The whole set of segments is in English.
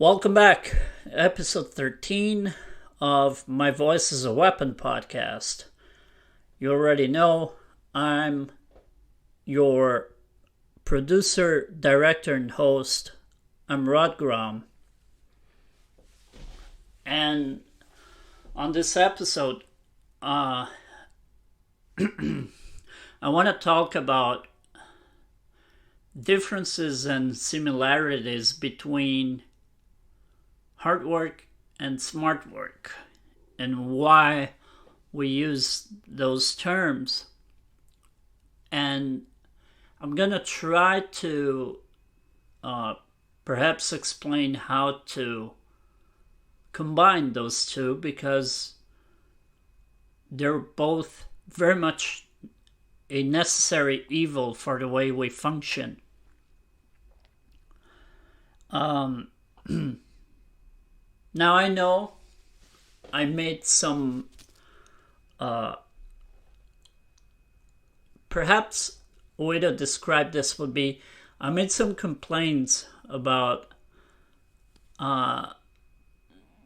Welcome back. Episode 13 of My Voice is a Weapon podcast. You already know I'm your producer, director, and host. I'm Rod Grom. And on this episode, I want to talk about differences and similarities between hard work and smart work and why we use those terms. And I'm going to try to perhaps explain how to combine those two, because they're both very much a necessary evil for the way we function. Now I know I made some, perhaps a way to describe this would be, I made some complaints about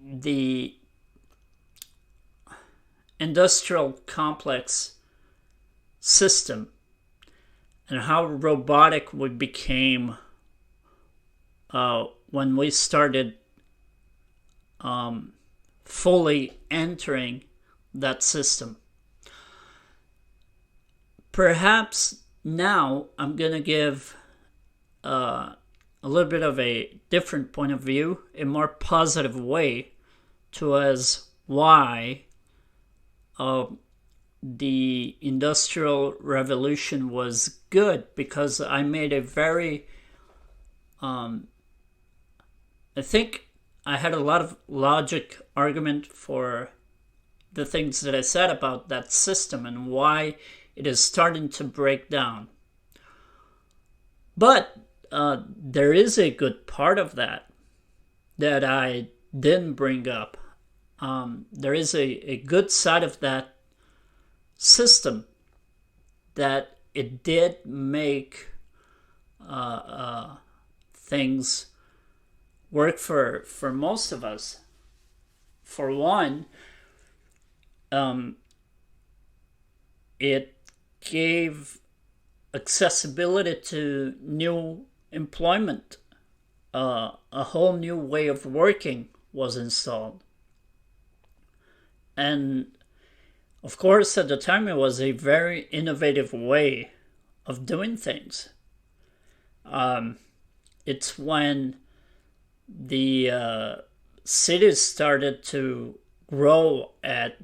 the industrial complex system and how robotic we became when we started fully entering that system. Perhaps now I'm going to give a little bit of a different point of view, a more positive way towards why the Industrial Revolution was good, because I made a very, I think I had a lot of logic argument for the things that I said about that system and why it is starting to break down. But there is a good part of that I didn't bring up. There is a good side of that system that it did make things work for most of us. For one, it gave accessibility to new employment. A whole new way of working was installed. And of course, at the time, it was a very innovative way of doing things. It's when the cities started to grow at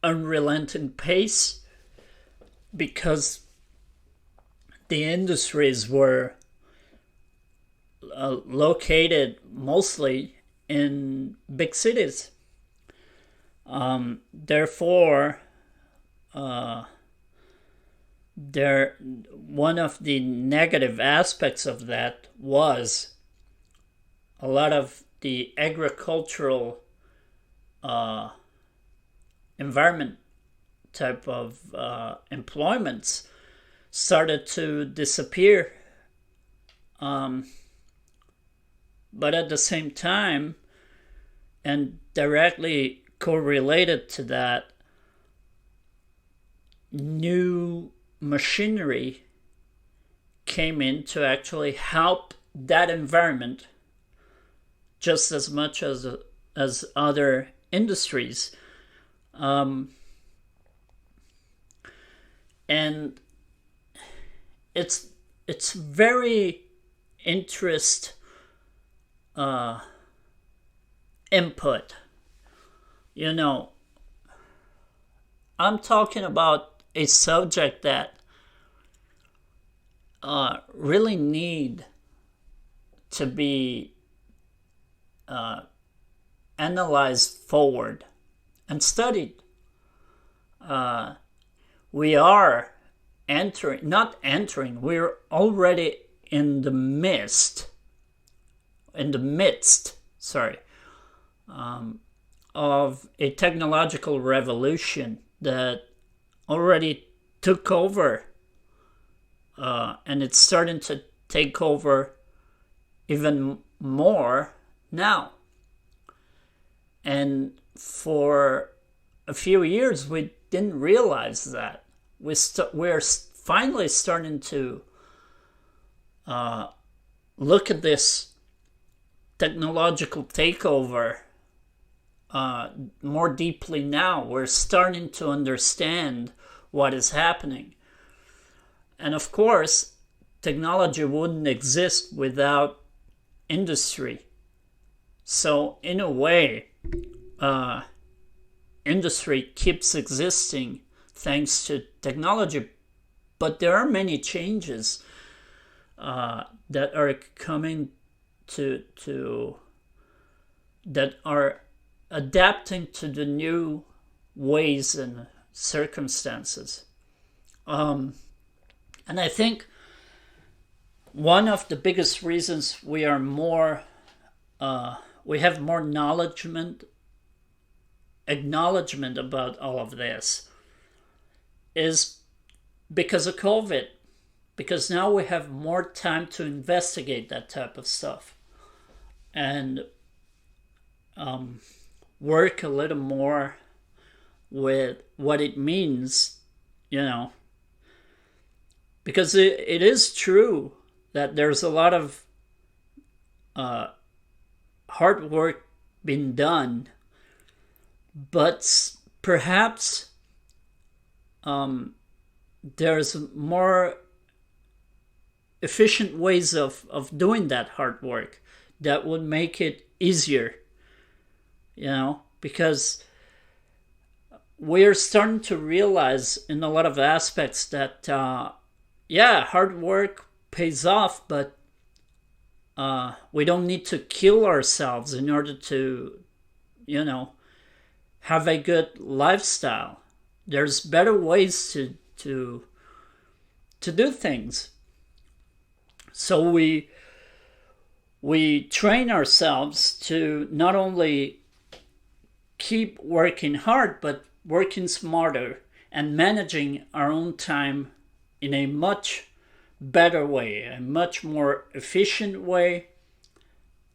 unrelenting pace, because the industries were located mostly in big cities. Therefore, one of the negative aspects of that was a lot of the agricultural environment type of employments started to disappear. But at the same time, and directly correlated to that, new machinery came in to actually help that environment just as much as other industries. And it's very interest input. You know, I'm talking about a subject that really need to be analyzed forward and studied. We are we're already in the midst, of a technological revolution that already took over, and it's starting to take over even more now. And for a few years, we didn't realize that. We're finally starting to look at this technological takeover more deeply now. We're starting to understand what is happening. And of course, technology wouldn't exist without industry. So in a way, industry keeps existing thanks to technology. But there are many changes that are coming to that are adapting to the new ways and circumstances. And I think one of the biggest reasons we have more acknowledgement about all of this is because of COVID. Because now we have more time to investigate that type of stuff and work a little more with what it means, because it is true that there's a lot of hard work being done, but perhaps there's more efficient ways of doing that hard work that would make it easier, because we're starting to realize in a lot of aspects that, hard work pays off, but we don't need to kill ourselves in order to, have a good lifestyle. There's better ways to do things. So we train ourselves to not only keep working hard, but working smarter and managing our own time in a much better way, a much more efficient way,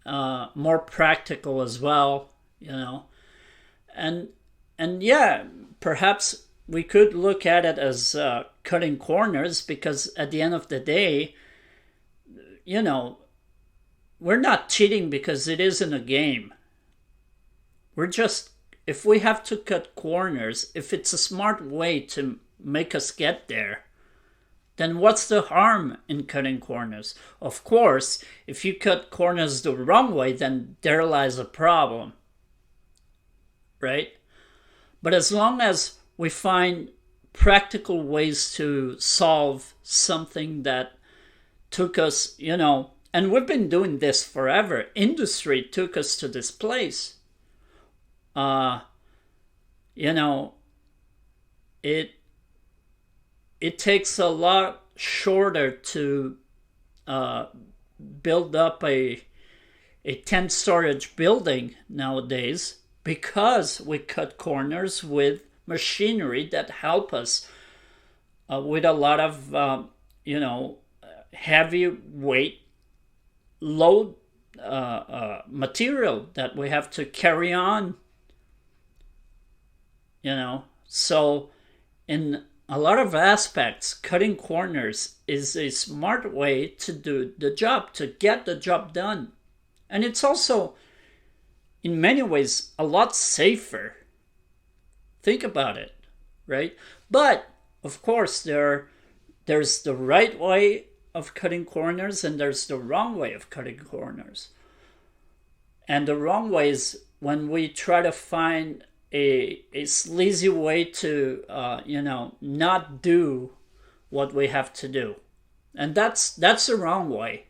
more practical as well, And perhaps we could look at it as cutting corners, because at the end of the day, we're not cheating because it isn't a game. We're just, if we have to cut corners, if it's a smart way to make us get there, then what's the harm in cutting corners? Of course, if you cut corners the wrong way, then there lies a problem, right? But as long as we find practical ways to solve something that took us, and we've been doing this forever. Industry took us to this place. It takes a lot shorter to build up a tent storage building nowadays, because we cut corners with machinery that help us with a lot of heavy weight load material that we have to carry on, so in a lot of aspects, cutting corners is a smart way to do the job, to get the job done. And it's also, in many ways, a lot safer. Think about it, right? But, of course, there's the right way of cutting corners and there's the wrong way of cutting corners. And the wrong way is when we try to find a sleazy way to, not do what we have to do. And that's the wrong way.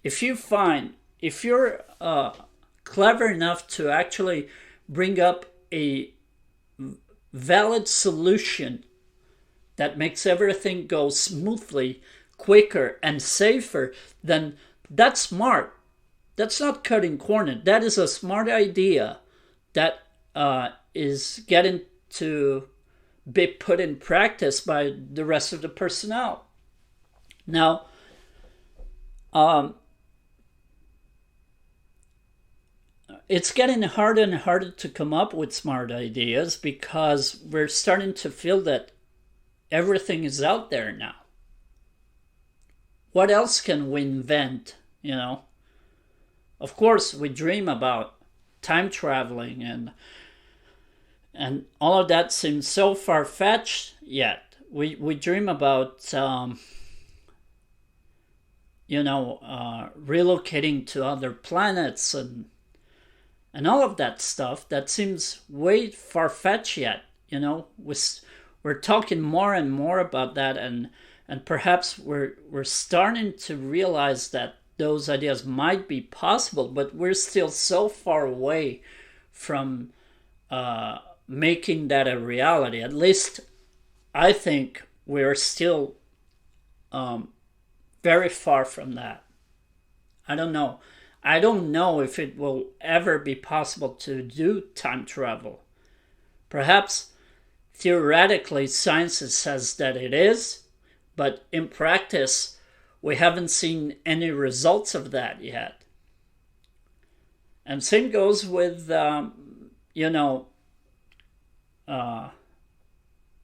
If you're clever enough to actually bring up a valid solution that makes everything go smoothly, quicker, and safer, then that's smart. That's not cutting corners. That is a smart idea that is getting to be put in practice by the rest of the personnel. Now, it's getting harder and harder to come up with smart ideas because we're starting to feel that everything is out there now. What else can we invent, you know? Of course, we dream about time traveling and all of that seems so far-fetched yet. We dream about, relocating to other planets and all of that stuff that seems way far-fetched yet. We're talking more and more about that, and perhaps we're starting to realize that those ideas might be possible, but we're still so far away from making that a reality. At least I think we're still very far from that. I don't know. I don't know if it will ever be possible to do time travel. Perhaps theoretically science says that it is, but in practice we haven't seen any results of that yet. And same goes with,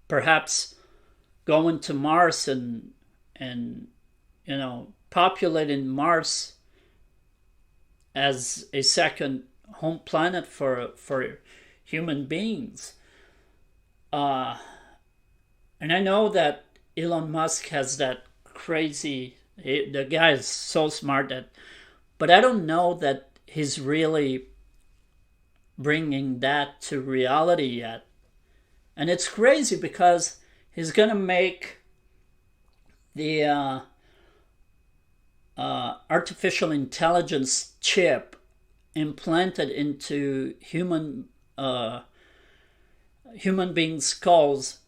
perhaps going to Mars and populating Mars as a second home planet for human beings. And I know that Elon Musk has that crazy. The guy is so smart but I don't know that he's really bringing that to reality yet. And it's crazy because he's gonna make the artificial intelligence chip implanted into human beings' skulls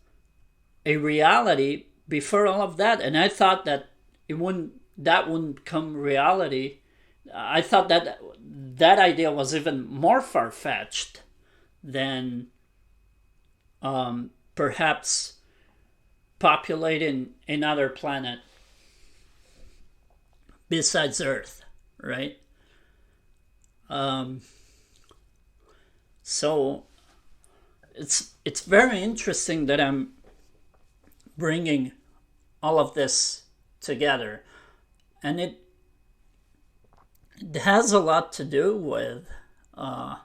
a reality before all of that. And I thought that that wouldn't come reality. I thought that idea was even more far-fetched than perhaps populating another planet besides Earth, right? So it's very interesting that I'm bringing all of this together, and it has a lot to do with a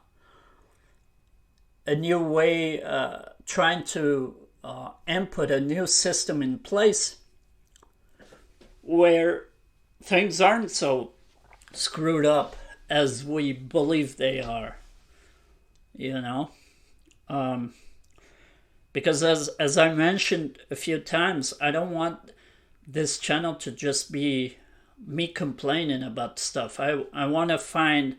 new way, trying to input a new system in place where things aren't so screwed up as we believe they are, because as I mentioned a few times, I don't want this channel to just be me complaining about stuff. I want to find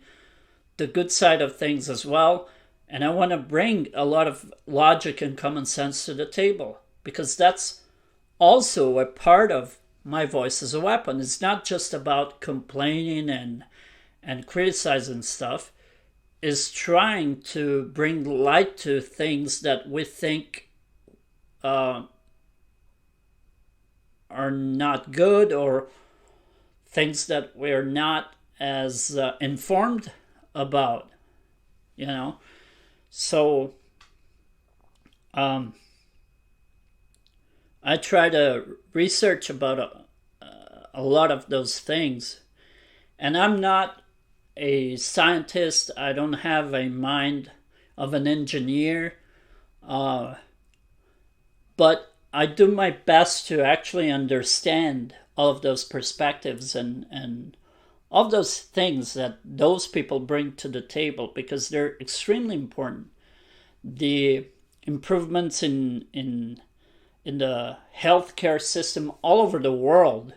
the good side of things as well, and I want to bring a lot of logic and common sense to the table, because that's also a part of my voice as a weapon. It's not just about complaining and criticizing stuff. It's trying to bring light to things that we think are not good, or things that we're not as informed about, So I try to research about a lot of those things. And I'm not a scientist. I don't have a mind of an engineer. But I do my best to actually understand all of those perspectives and all of those things that those people bring to the table, because they're extremely important. The improvements in the healthcare system all over the world,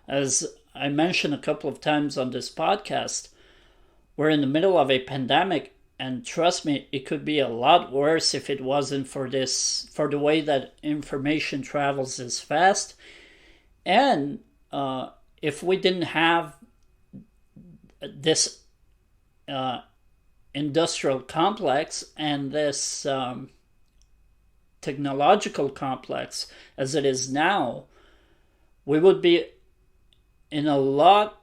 as I mentioned a couple of times on this podcast, we're in the middle of a pandemic, and trust me, it could be a lot worse if it wasn't for the way that information travels this fast. And if we didn't have this industrial complex and this technological complex as it is now, we would be in a lot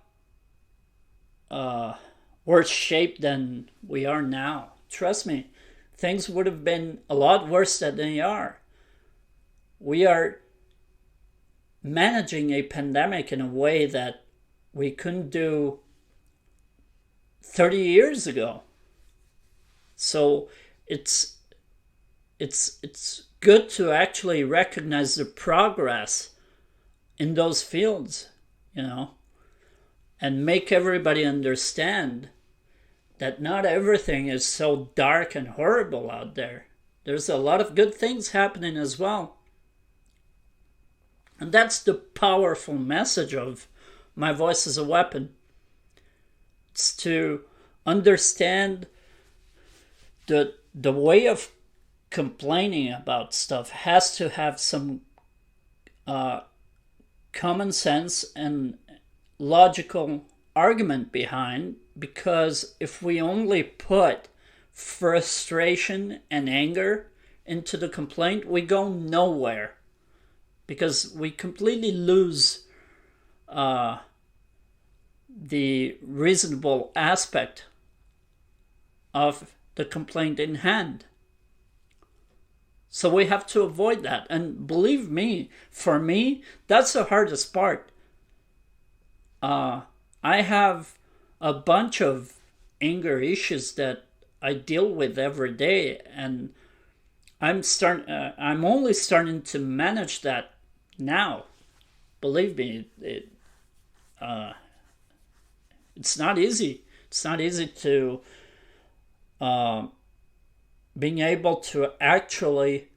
worse shape than we are now. Trust me, things would have been a lot worse than they are. We are managing a pandemic in a way that we couldn't do 30 years ago. So it's good to actually recognize the progress in those fields, and make everybody understand that not everything is so dark and horrible out there. There's a lot of good things happening as well. And that's the powerful message of My Voice as a Weapon. It's to understand the way of complaining about stuff has to have some common sense and logical argument behind, because if we only put frustration and anger into the complaint, we go nowhere, because we completely lose the reasonable aspect of the complaint in hand. So we have to avoid that. And believe me, for me, that's the hardest part. I have a bunch of anger issues that I deal with every day, and I'm only starting to manage that now. Believe me, it's not easy. It's not easy to being able to actually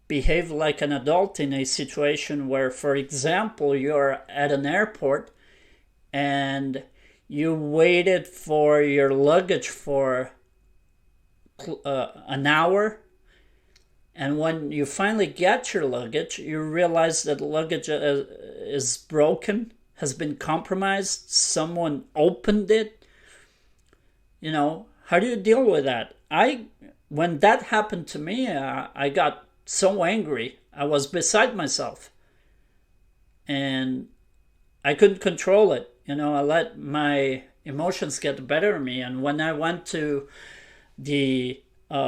behave like an adult in a situation where, for example, you're at an airport and you waited for your luggage for an hour, and when you finally get your luggage, you realize that the luggage is broken, has been compromised, someone opened it. How do you deal with that? When that happened to me, I got so angry. I was beside myself. And I couldn't control it. I let my emotions get the better of me. And when I went to the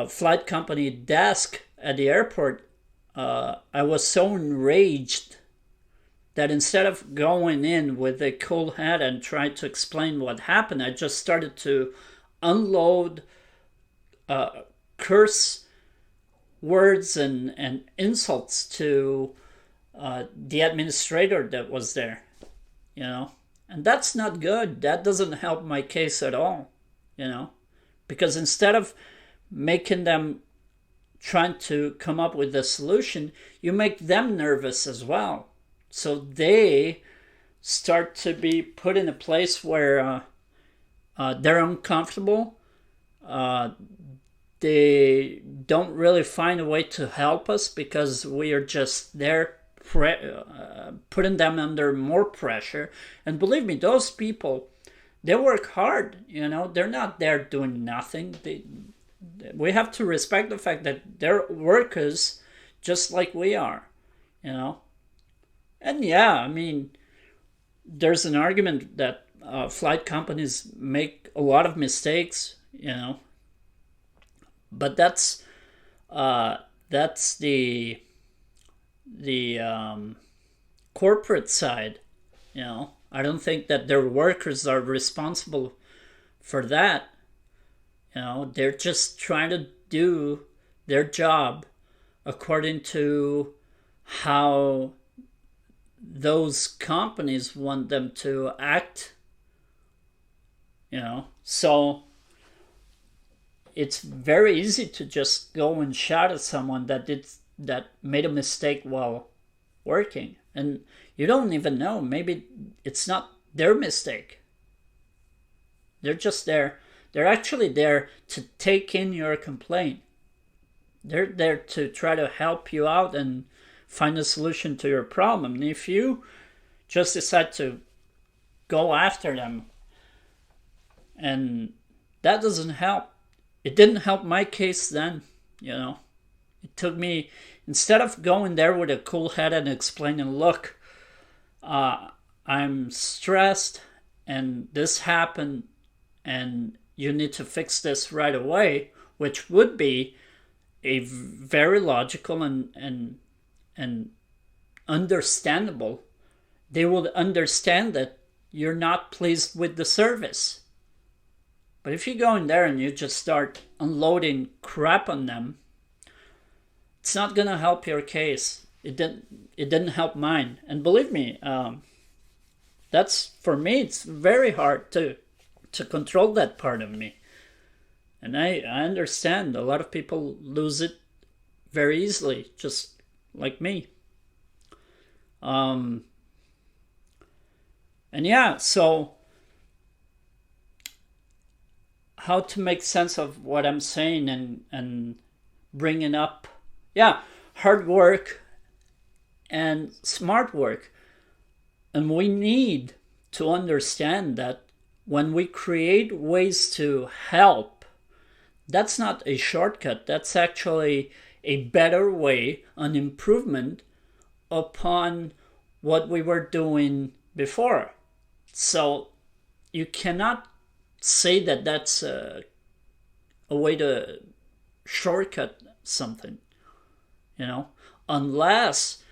flight company desk at the airport, I was so enraged that instead of going in with a cool head and trying to explain what happened, I just started to unload curse words and insults to the administrator that was there, and that's not good. That doesn't help my case at all, because instead of making them trying to come up with a solution, you make them nervous as well. So they start to be put in a place where they're uncomfortable. They don't really find a way to help us because we are just there putting them under more pressure. And believe me, those people, they work hard. They're not there doing nothing. We have to respect the fact that they're workers just like we are, And yeah, there's an argument that flight companies make a lot of mistakes, but that's the corporate side, I don't think that their workers are responsible for that. They're just trying to do their job according to how those companies want them to act. So it's very easy to just go and shout at someone that made a mistake while working, and you don't even know. Maybe it's not their mistake. They're just there. They're actually there to take in your complaint. They're there to try to help you out and find a solution to your problem. And if you just decide to go after them, and that doesn't help. It didn't help my case then, It took me, instead of going there with a cool head and explaining, look, I'm stressed and this happened, and you need to fix this right away, which would be a very logical and understandable. They would understand that you're not pleased with the service. But if you go in there and you just start unloading crap on them, it's not gonna help your case. It didn't help mine. And believe me, that's, for me, it's very hard to control that part of me. And I understand a lot of people lose it very easily, just like me. And yeah, so how to make sense of what I'm saying and bringing up, yeah, hard work and smart work. And we need to understand that when we create ways to help, that's not a shortcut. That's actually a better way, an improvement upon what we were doing before. So you cannot say that that's a way to shortcut something, unless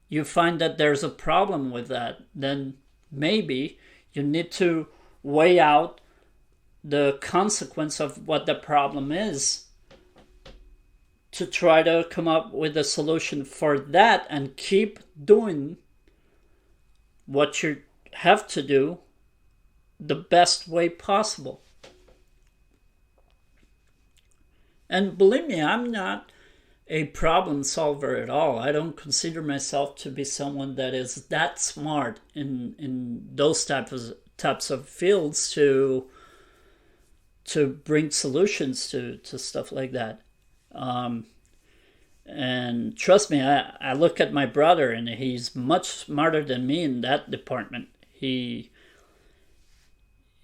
you find that there's a problem with that. Then maybe you need to weigh out the consequence of what the problem is to try to come up with a solution for that and keep doing what you have to do the best way possible. And believe me, I'm not a problem solver at all. I don't consider myself to be someone that is that smart in those types of fields to bring solutions to stuff like that. And trust me, I look at my brother, and he's much smarter than me in that department. He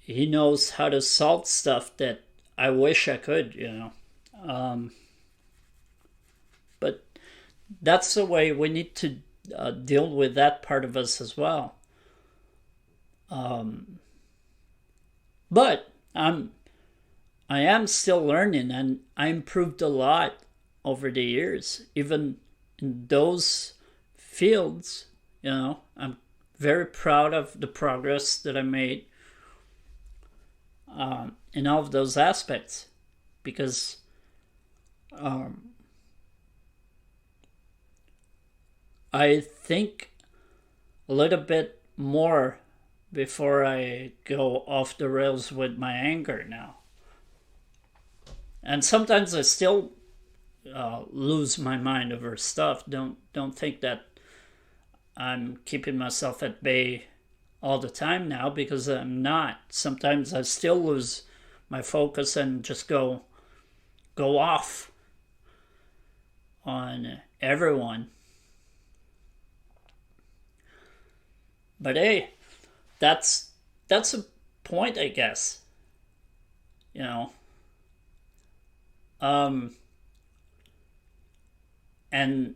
knows how to solve stuff that I wish I could, but that's the way we need to deal with that part of us as well. But I am still learning, and I improved a lot over the years, even in those fields. I'm very proud of the progress that I made in all of those aspects, because I think a little bit more before I go off the rails with my anger now. And sometimes I still lose my mind over stuff. Don't think that I'm keeping myself at bay all the time now, because I'm not. Sometimes I still lose my focus and just go off on everyone. But hey, that's a point, I guess. And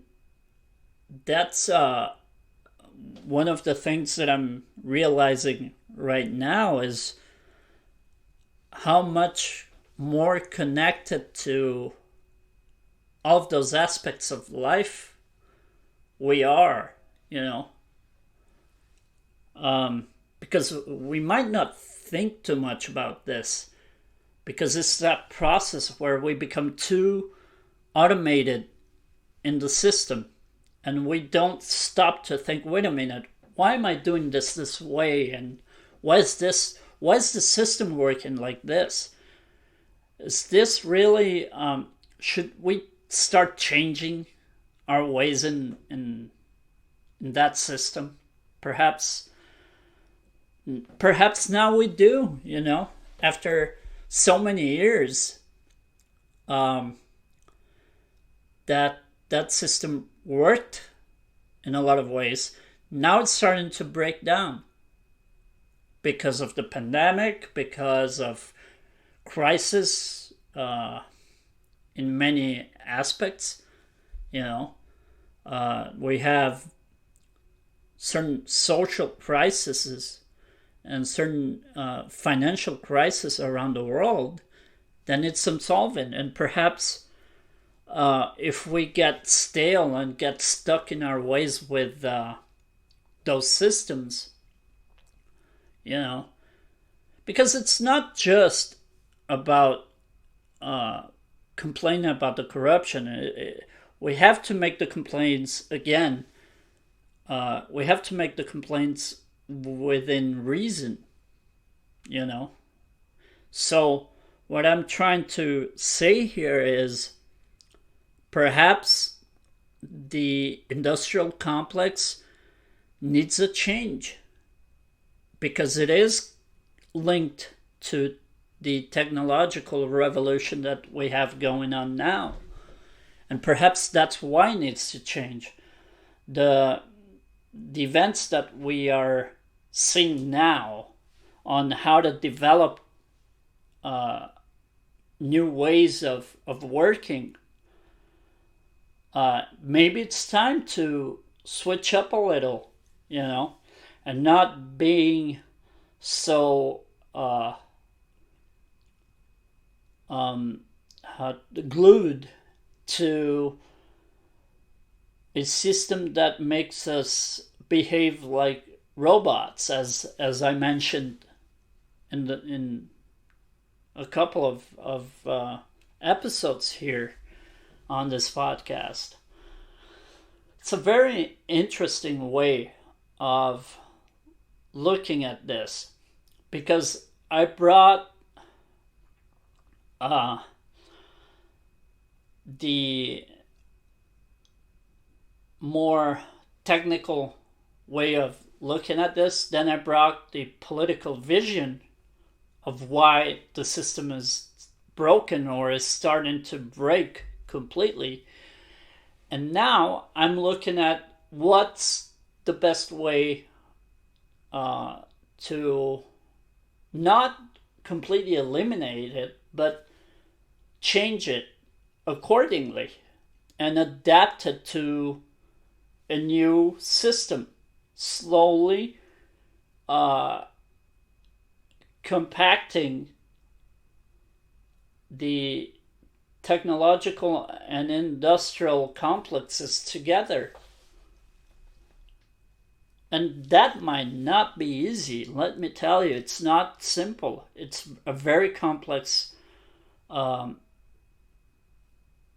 that's one of the things that I'm realizing right now is how much more connected to all of those aspects of life we are, because we might not think too much about this, because it's that process where we become too automated in the system, and we don't stop to think, wait a minute, why am I doing this way, and why is the system working like this? Is this really, should we start changing our ways in that system? Perhaps now we do, after so many years, that system worked in a lot of ways. Now it's starting to break down because of the pandemic, because of crisis in many aspects. We have certain social crises and certain financial crisis around the world, then it's insolvent. And perhaps if we get stale and get stuck in our ways with those systems, because it's not just about complaining about the corruption. We have to make the complaints again. We have to make the complaints within reason, So what I'm trying to say here is perhaps the industrial complex needs a change because it is linked to the technological revolution that we have going on now. And perhaps that's why it needs to change. The events that we are seeing now on how to develop new ways of working, maybe it's time to switch up a little, and not being so glued to a system that makes us behave like robots, as I mentioned in a couple of episodes here on this podcast. It's a very interesting way of looking at this because I brought the more technical way of looking at this, then I brought the political vision of why the system is broken or is starting to break completely. And now I'm looking at what's the best way to not completely eliminate it, but change it accordingly and adapt it to a new system, slowly compacting the technological and industrial complexes together. And that might not be easy. Let me tell you, it's not simple. It's a very complex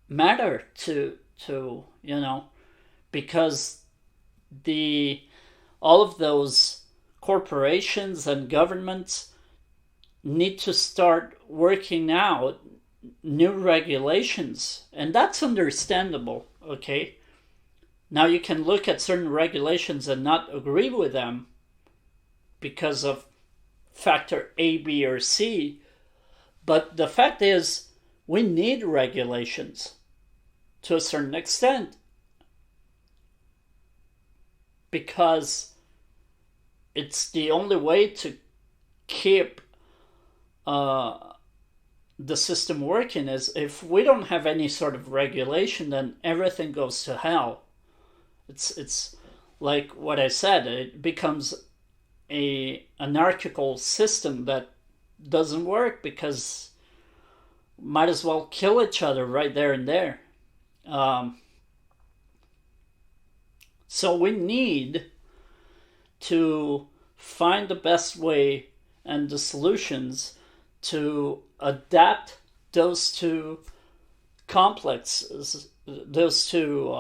matter to because all of those corporations and governments need to start working out new regulations, and that's understandable, okay? Now you can look at certain regulations and not agree with them because of factor A, B, or C, but the fact is we need regulations to a certain extent because it's the only way to keep the system working. Is if we don't have any sort of regulation, then everything goes to hell. It's like what I said, it becomes a anarchical system that doesn't work because might as well kill each other right there and there. So we need to find the best way and the solutions to adapt those two complexes, those two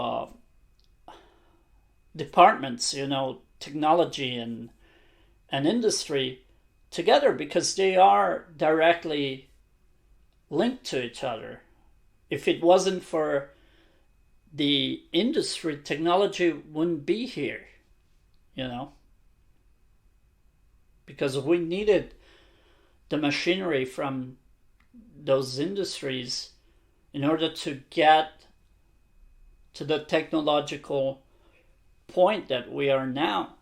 departments, technology and industry together, because they are directly linked to each other. If it wasn't for the industry, technology wouldn't be here, because we needed the machinery from those industries in order to get to the technological point that we are now.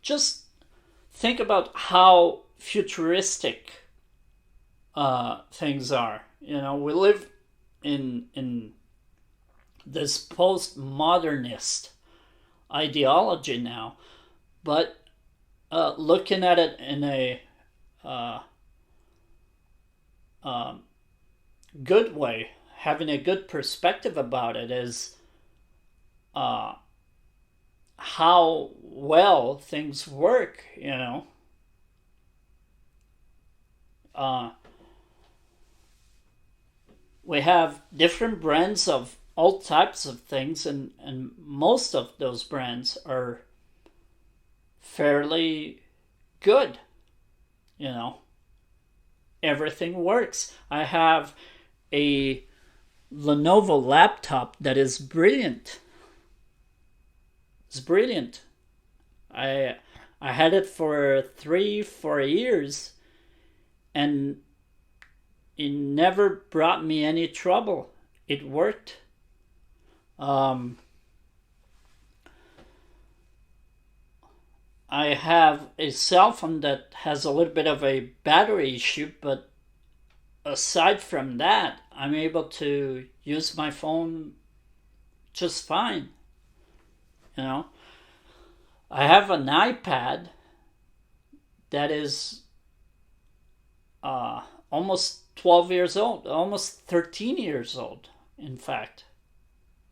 Just think about how futuristic things are. We live in this post-modernist ideology now, But looking at it in a uh, um, good way, having a good perspective about it is uh, how well things work, you know. Uh, we have different brands of all types of things, and most of those brands are fairly good, you know. Everything works. I have a Lenovo laptop that is brilliant. It's brilliant. I I had it for 3 4 years, and it never brought me any trouble. It worked. Um, I have a cell phone that has a little bit of a battery issue, but aside from that, I'm able to use my phone just fine. You know, I have an iPad that is uh, almost 12 years old, almost 13 years old, in fact.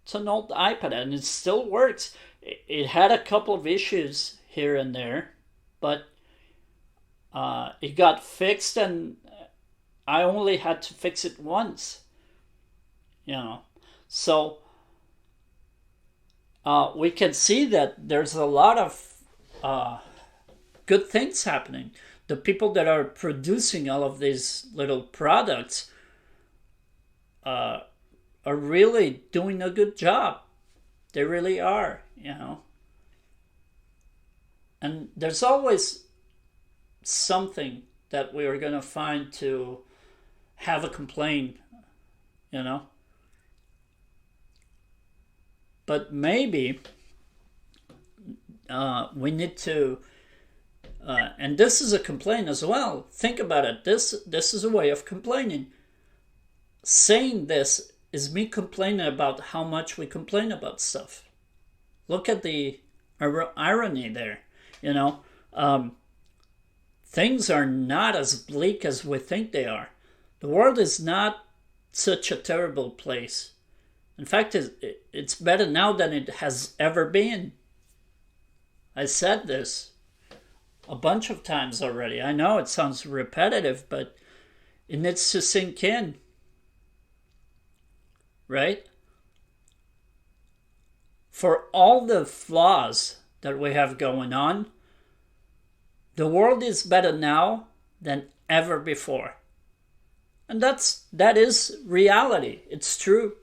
It's an old iPad and it still works. It had a couple of issues here and there, but it got fixed, and I only had to fix it once, you know. So we can see that there's a lot of uh, good things happening. The people that are producing all of these little products uh, are really doing a good job. They really are, you know. And there's always something that we are going to find to have a complaint, you know. But maybe we need to, and this is a complaint as well. Think about it. This is a way of complaining. Saying this is me complaining about how much we complain about stuff. Look at the irony there. You know, things are not as bleak as we think they are. The world is not such a terrible place. In fact, it's better now than it has ever been. I said this a bunch of times already. I know it sounds repetitive, but it needs to sink in, right? For all the flaws that we have going on, the world is better now than ever before. And that is reality. It's true.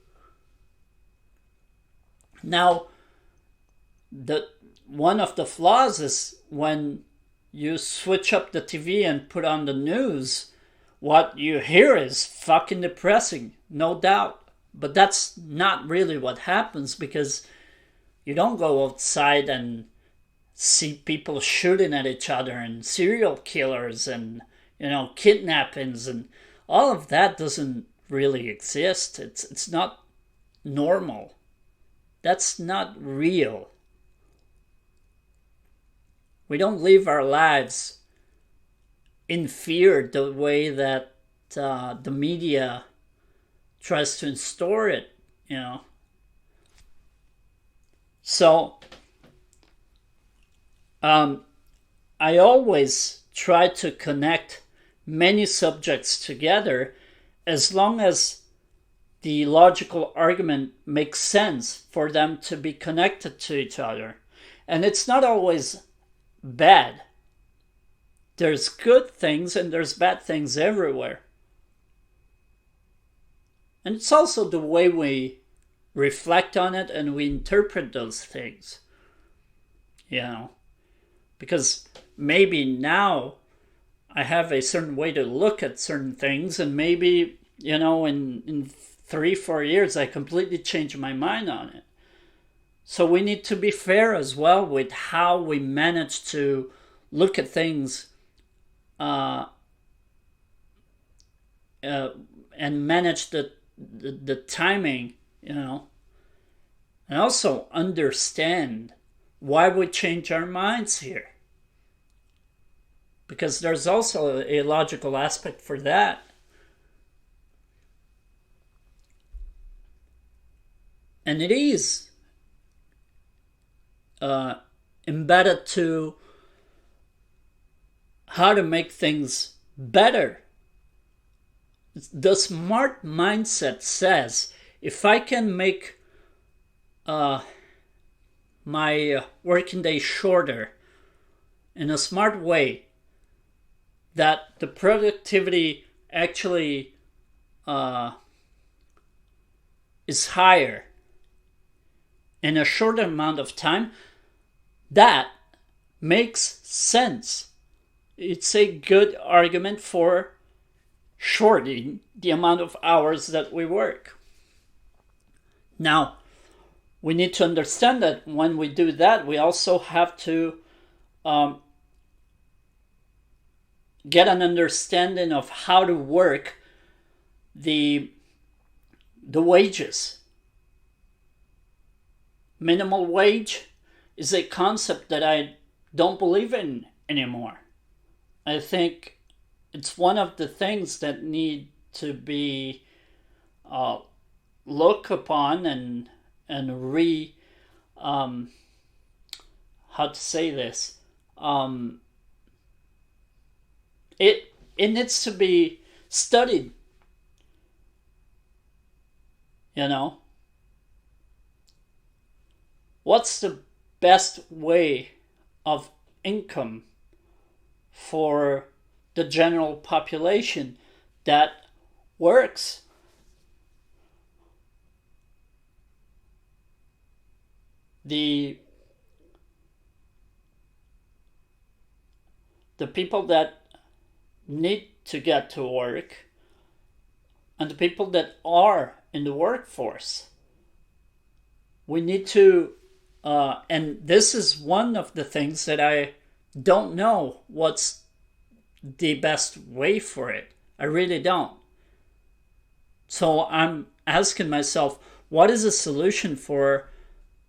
Now, the one of the flaws is when you switch up the TV and put on the news, what you hear is fucking depressing, no doubt. But that's not really what happens, because you don't go outside and see people shooting at each other and serial killers and, you know, kidnappings, and all of that doesn't really exist. It's not normal. That's not real. We don't live our lives in fear the way that the media tries to install it, you know. So, I always try to connect many subjects together as long as the logical argument makes sense for them to be connected to each other. And it's not always bad. There's good things and there's bad things everywhere. And it's also the way we reflect on it and we interpret those things. You know, because maybe now I have a certain way to look at certain things, and maybe, you know, in 3 4 years I completely change my mind on it. So we need to be fair as well with how we manage to look at things uh, and manage the timing, you know, and also understand why we change our minds here. Because there's also a logical aspect for that. And it is embedded to how to make things better. The smart mindset says, if I can make my working day shorter in a smart way, that the productivity actually is higher in a shorter amount of time, that makes sense. It's a good argument for shortening the amount of hours that we work. Now, we need to understand that when we do that, we also have to get an understanding of how to work the wages. Minimal wage is a concept that I don't believe in anymore. I think it's one of the things that need to be looked upon and how to say this, it needs to be studied, you know. What's the best way of income for the general population that works? The people that need to get to work and the people that are in the workforce. We need to, and this is one of the things that I don't know what's the best way for it. I really don't. So I'm asking myself, what is a solution for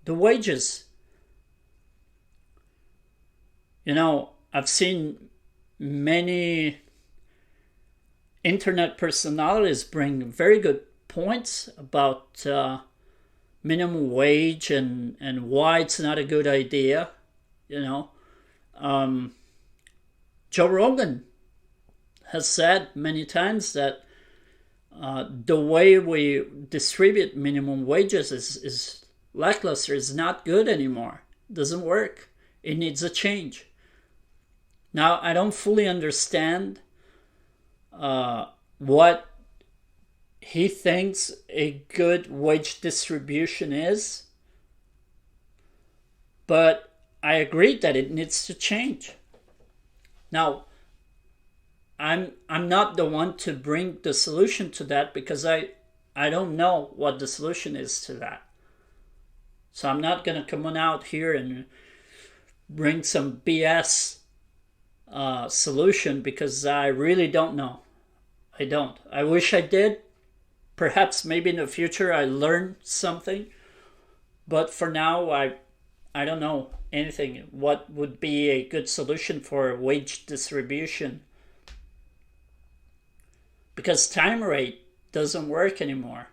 the wages? You know, I've seen many internet personalities bring very good points about minimum wage and why it's not a good idea. You know, Joe Rogan has said many times that the way we distribute minimum wages is lackluster, is not good anymore. It doesn't work. It needs a change. Now, I don't fully understand what he thinks a good wage distribution is, but I agree that it needs to change. Now, I'm not the one to bring the solution to that because I don't know what the solution is to that. So I'm not going to come on out here and bring some BS solution because I really don't know. I don't. I wish I did. Perhaps maybe in the future I learn something. But for now, I don't know anything. What would be a good solution for wage distribution? Because time rate doesn't work anymore.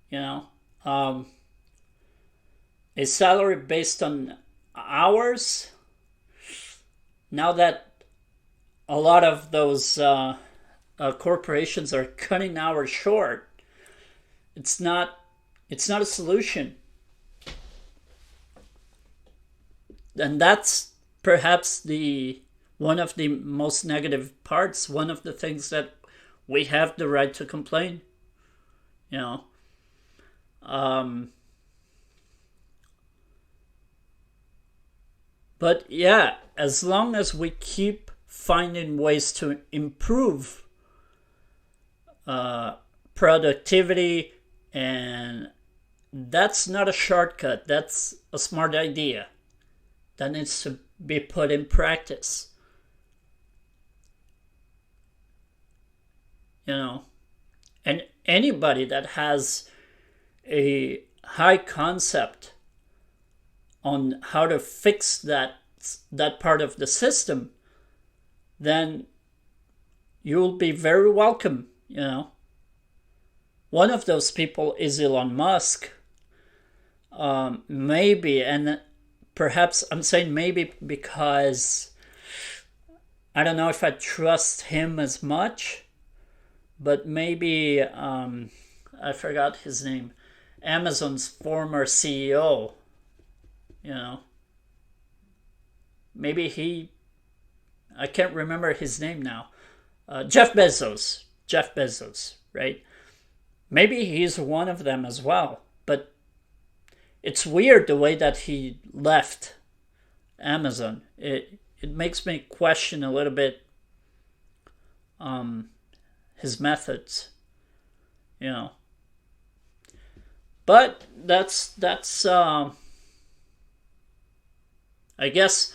You know, a salary based on hours. Now that a lot of those corporations are cutting hours short, it's not a solution. And that's perhaps one of the most negative parts, one of the things that we have the right to complain. You know, but yeah, as long as we keep finding ways to improve productivity, and that's not a shortcut, that's a smart idea that needs to be put in practice. You know, and anybody that has a high concept on how to fix that part of the system, then you'll be very welcome. One of those people is Elon Musk. Maybe, and perhaps I'm saying maybe because I don't know if I trust him as much, but maybe I forgot his name. Amazon's former CEO. Maybe I can't remember his name now. Jeff Bezos. Jeff Bezos, right? Maybe he's one of them as well. But it's weird the way that he left Amazon. It makes me question a little bit his methods, But that's I guess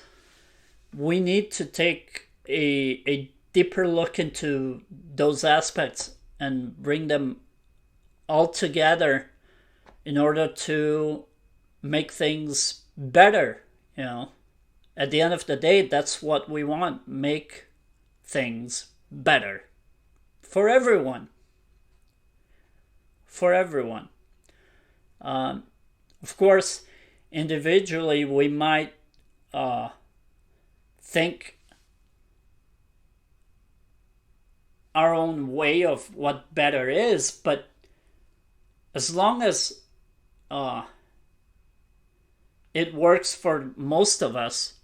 we need to take a deeper look into those aspects and bring them all together in order to make things better. At the end of the day, that's what we want. Make things better for everyone. For everyone. Of course, individually, we might think our own way of what better is, but as long as it works for most of us,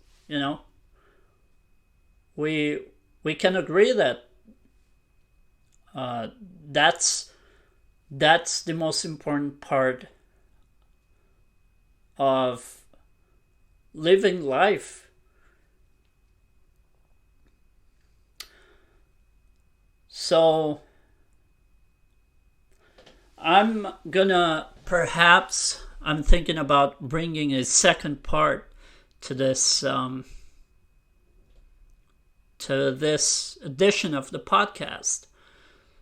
we can agree that that's the most important part of living life. So I'm thinking about bringing a second part to this edition of the podcast.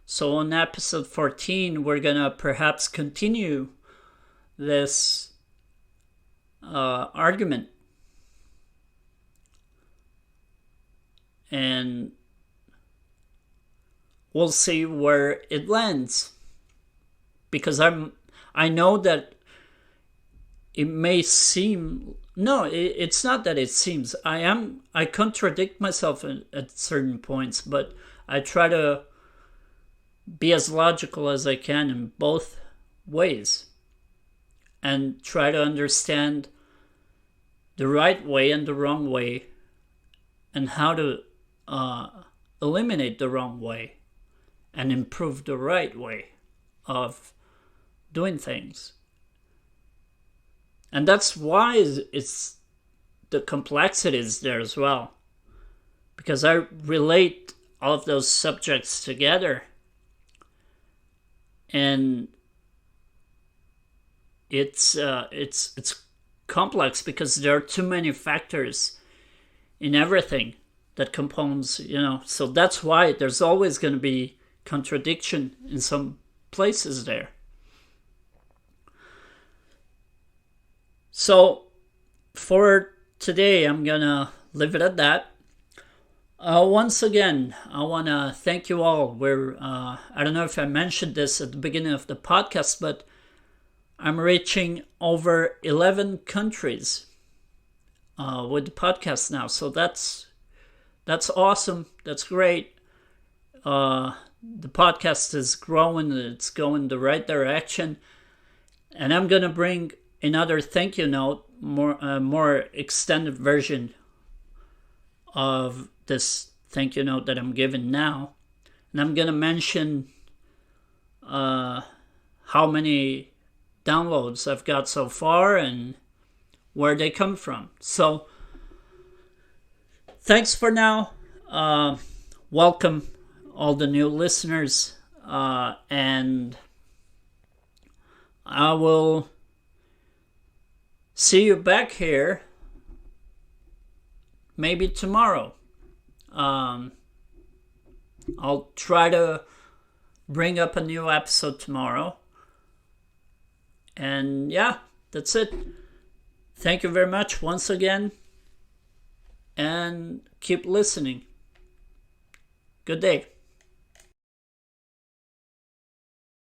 So on episode 14, we're gonna perhaps continue this argument, and we'll see where it lands. Because I know that it may seem, no, it's not that it seems. I contradict myself at certain points, but I try to be as logical as I can in both ways and try to understand the right way and the wrong way and how to eliminate the wrong way and improve the right way of doing things. And that's why it's the complexity is there as well, because I relate all of those subjects together, and it's complex because there are too many factors in everything that compounds, so that's why there's always going to be contradiction in some places there. So for today, I'm gonna leave it at that. Once again, I want to thank you all. I don't know if I mentioned this at the beginning of the podcast, but I'm reaching over 11 countries with the podcast now. So that's awesome. That's great. The podcast is growing. It's going the right direction. And I'm going to bring another thank you note, more extended version of this thank you note that I'm giving now. And I'm going to mention how many downloads I've got so far and where they come from. So thanks for now. Welcome all the new listeners. And I will see you back here maybe tomorrow. I'll try to bring up a new episode tomorrow. And yeah, that's it. Thank you very much once again, and keep listening. Good day.